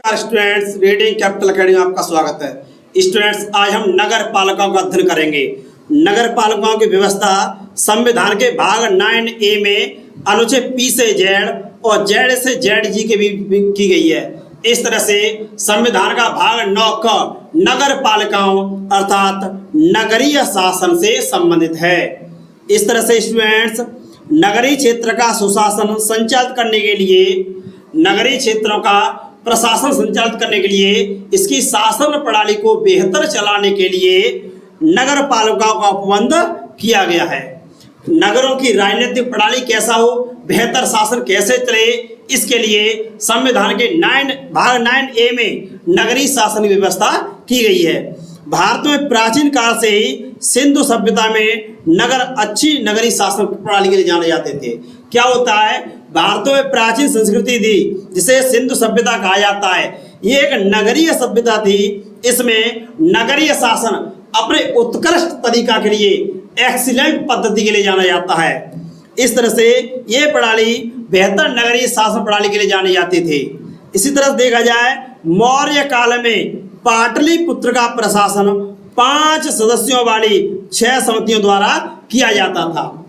Students, reading capital academy में आपका स्वागत है। स्टूडेंट्स, आज हम नगर पालिकाओं का अध्ययन करेंगे। नगर पालिकाओं की व्यवस्था संविधान के भाग 9A में अनुच्छेद P से Z और Z से ZG के भी की गई है। इस तरह से संविधान का भाग 9 का नगर पालिकाओं अर्थात नगरीय शासन से संबंधित है। इस तरह से स्टूडेंट्स, नगरीय क्षेत्र का सुशासन संचालित करने के लिए, नगरीय क्षेत्रों का प्रशासन संचालित करने के लिए, इसकी शासन प्रणाली को बेहतर चलाने के लिए नगर पालिकाओं का उपबंध किया गया है। नगरों की राजनीतिक प्रणाली कैसा हो, बेहतर शासन कैसे चले, इसके लिए संविधान के भाग 9A में नगरीय शासन की व्यवस्था की गई है। भारत में प्राचीन काल से ही सिंधु सभ्यता में नगर अच्छी नगरीय शासन प्रणाली के लिए जाने जाते थे। क्या होता है, भारत में प्राचीन संस्कृति थी जिसे सिंधु सभ्यता कहा जाता है। ये एक नगरीय सभ्यता थी। इसमें नगरीय शासन अपने उत्कृष्ट तरीका के लिए, एक्सीलेंट पद्धति के लिए जाना जाता है। इस तरह से ये प्रणाली बेहतर नगरीय शासन प्रणाली के लिए जानी जाती थी। इसी तरह देखा जाए, मौर्य काल में पाटलिपुत्र का प्रशासन 5 सदस्यों वाली 6 समितियों द्वारा किया जाता था।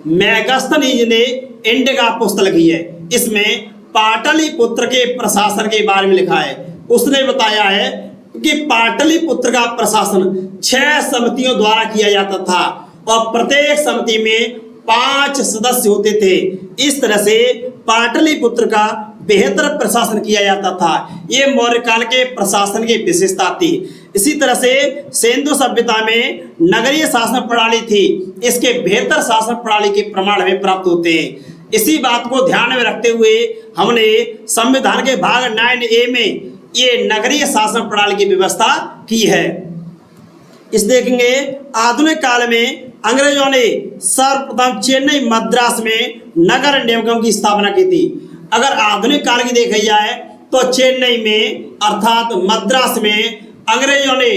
मैगस्थनीज ने इंडिका पुस्तक लिखी है। इसमें पाटलिपुत्र के प्रशासन के बारे में लिखा है। उसने बताया है कि पाटलिपुत्र का प्रशासन 6 समितियों द्वारा किया जाता था और प्रत्येक समिति में 5 सदस्य होते थे। इस तरह से पाटलिपुत्र का बेहतर प्रशासन किया जाता था। ये मौर्य काल के प्रशासन की विशेषता थी। इसी तरह से सिंधु सभ्यता में नगरीय शासन प्रणाली थी। इसके बेहतर शासन प्रणाली के प्रमाण हमें प्राप्त होते हैं। इसी बात को ध्यान में रखते हुए हमने संविधान के भाग 9A में ये नगरीय शासन प्रणाली की व्यवस्था की है। इस देखेंगे, आधुनिक काल में अंग्रेजों ने सर्वप्रथम चेन्नई मद्रास में नगर निगम की स्थापना की थी। अगर आधुनिक काल की देखी जाए तो चेन्नई में अर्थात मद्रास में अंग्रेजों ने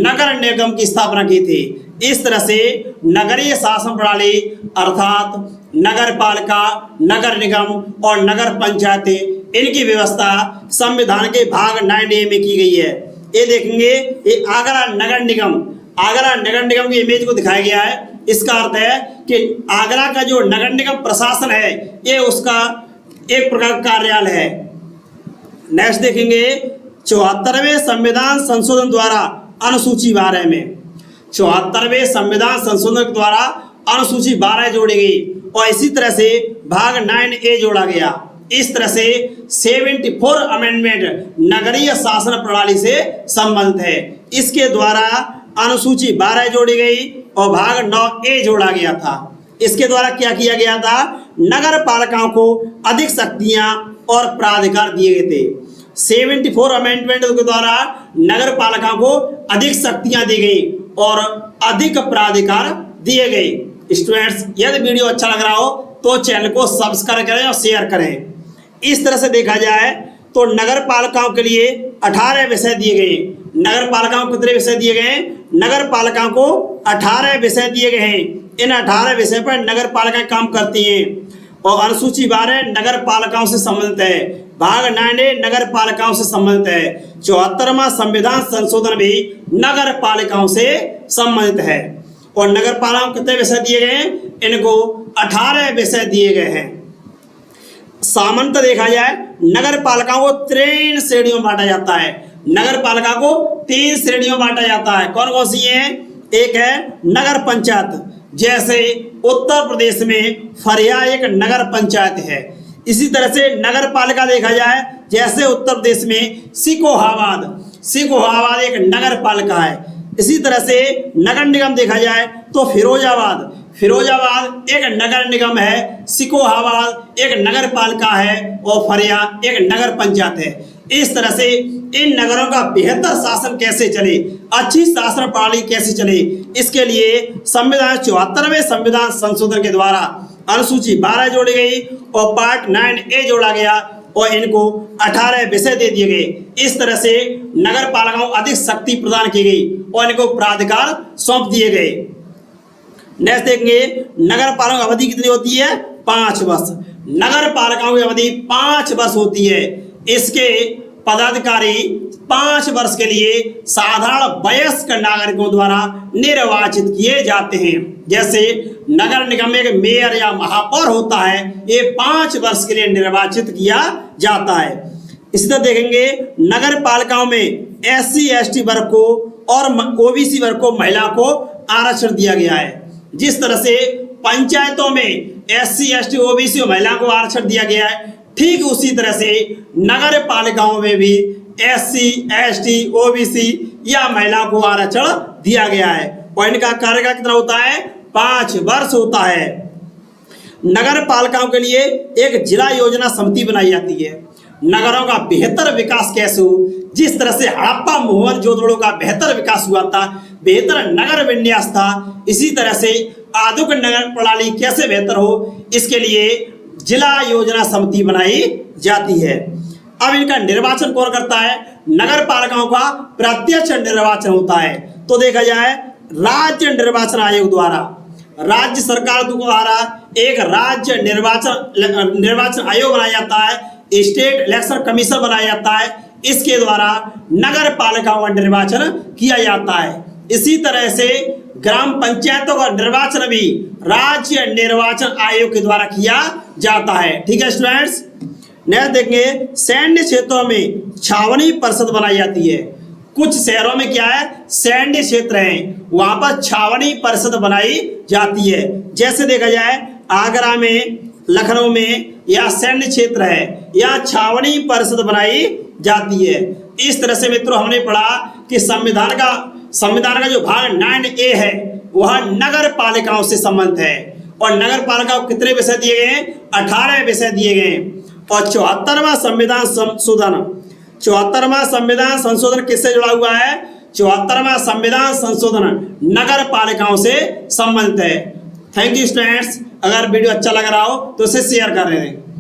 नगर निगम की स्थापना की थी। इस तरह से नगरीय शासन प्रणाली अर्थात नगर पालिका, नगर निगम और नगर पंचायतें, इनकी व्यवस्था संविधान के भाग 9A में की गई है। ये देखेंगे, ये आगरा नगर निगम, आगरा नगर निगम की इमेज को दिखाया गया है। इसका अर्थ है कि आगरा का जो नगर निगम प्रशासन है, ये उसका एक प्रकार का कार्यालय है। नेक्स्ट देखेंगे, 74वें संविधान संशोधन द्वारा अनुसूची 12 में 74वें संविधान संशोधन द्वारा अनुसूची 12 जोड़ी गई और इसी तरह से भाग 9A जोड़ा गया। इस तरह से 74 अमेंडमेंट नगरीय शासन प्रणाली से संबंधित है। इसके द्वारा अनुसूची 12 जोड़ी गई और भाग 9A जोड़ा गया था। इसके द्वारा क्या किया गया था, नगर पालिकाओं को अधिक शक्तियां और प्राधिकार दिए गए थे। 74 अमेंडमेंट के द्वारा नगर पालिकाओं को अधिक शक्तियां दी गई और अधिक प्राधिकार दिए गए। स्टूडेंट्स, यदि वीडियो अच्छा लग रहा हो तो चैनल को सब्सक्राइब करें और शेयर करें। इस तरह से देखा जाए तो नगर पालिकाओं के लिए 18 विषय दिए गए। नगर पालिकाओं को कितने विषय दिए गए? नगर पालिकाओं को 18 विषय दिए गए हैं। इन 18 विषय पर नगर पालिकाएं काम करती हैं और अनुसूची 12 नगर पालिकाओं से संबंधित है। भाग 9A नगर पालिकाओं से संबंधित है। 74वां संविधान संशोधन भी नगर पालिकाओं से संबंधित है। और नगर पालिकाओं को कितने विषय दिए गए हैं? इनको 18 विषय दिए गए हैं। सामान्यतः देखा जाए, नगर पालिकाओं को 3 श्रेणियों में बांटा जाता है। नगर पालिका को 3 श्रेणियों में बांटा जाता है। कौन कौन सी है? एक है नगर पंचायत, जैसे उत्तर प्रदेश में फरिया एक नगर पंचायत है। इसी तरह से नगर पालिका देखा जाए, जैसे उत्तर प्रदेश में सिकोहाबाद एक नगर पालिका है। इसी तरह से नगर निगम देखा जाए तो फिरोजाबाद एक नगर निगम है, सिकोहाबाद एक नगर पालिका है और फरिया एक नगर पंचायत है। इस तरह से इन नगरों का बेहतर शासन कैसे चले, अच्छी शासन प्रणाली कैसे चले, इसके लिए 74वें संविधान संशोधन के द्वारा अनुसूची 12 जोड़ी गई और पार्ट 9A जोड़ा गया और इनको 18 विषय दे दिए गए। इस तरह से नगर पालिकाओं को अधिक शक्ति प्रदान की गई और इनको प्राधिकार सौंप दिए गए। नेक्स्ट देखेंगे, नगर पालिकाओं की अवधि कितनी होती है? 5 वर्ष। नगर पालिकाओं की अवधि 5 वर्ष होती है। इसके पदाधिकारी 5 वर्ष के लिए साधारण वयस्क नागरिकों द्वारा निर्वाचित किए जाते हैं। जैसे नगर निगम में एक मेयर या महापौर होता है, ये 5 वर्ष के लिए निर्वाचित किया जाता है। इसी तरह देखेंगे नगर पालिकाओं में SC ST वर्ग को और OBC वर्ग को, महिला को आरक्षण दिया गया है। जिस तरह से पंचायतों में SC ST OBC और महिला को आरक्षण दिया गया है, ठीक उसी तरह से नगर पालिकाओं में भी SC ST OBC या महिला को आरक्षण दिया गया है। और इनका कार्यकाल कितना होता है? 5 वर्ष होता है। नगर पालिकाओं के लिए एक जिला योजना समिति बनाई जाती है। नगरों का बेहतर विकास कैसे हो, जिस तरह से हड़प्पा मोहनजोदड़ो का बेहतर विकास हुआ था, बेहतर नगर विन्यास था, इसी तरह से आधुनिक नगर प्रणाली कैसे बेहतर हो, इसके लिए जिला योजना समिति बनाई जाती है। अब इनका निर्वाचन कौन करता है? नगर पालिकाओं का प्रत्यक्ष निर्वाचन होता है। तो देखा जाए राज्य निर्वाचन आयोग द्वारा, राज्य सरकार द्वारा एक राज्य निर्वाचन आयोग बनाया जाता है, स्टेट इलेक्शन कमीशन बनाया जाता है। इसके द्वारा नगर पालिकाओं का निर्वाचन किया जाता है। इसी तरह से ग्राम पंचायतों का निर्वाचन भी राज्य निर्वाचन आयोग के द्वारा किया जाता है। ठीक है स्टूडेंट्स, नेक्स्ट देखेंगे सैन्य क्षेत्रों में छावनी परिषद बनाई जाती है। कुछ शहरों में क्या है, सैन्य क्षेत्र हैं, वहां पर छावनी परिषद बनाई जाती है। जैसे देखा जाए आगरा में, लखनऊ में या सैन्य क्षेत्र है या छावनी परिषद बनाई जाती है। इस तरह से मित्रों हमने पढ़ा कि संविधान का जो भाग 9A है वह नगर पालिकाओं से संबंधित है। और नगर पालिकाओं को कितने विषय दिए गए हैं? 18 विषय दिए गए हैं। और 74वां संविधान संशोधन किससे जुड़ा हुआ है? 74वां संविधान संशोधन नगर पालिकाओं से संबंधित है। थैंक यू स्टूडेंट्स, अगर वीडियो अच्छा लग रहा हो तो इसे शेयर कर दें।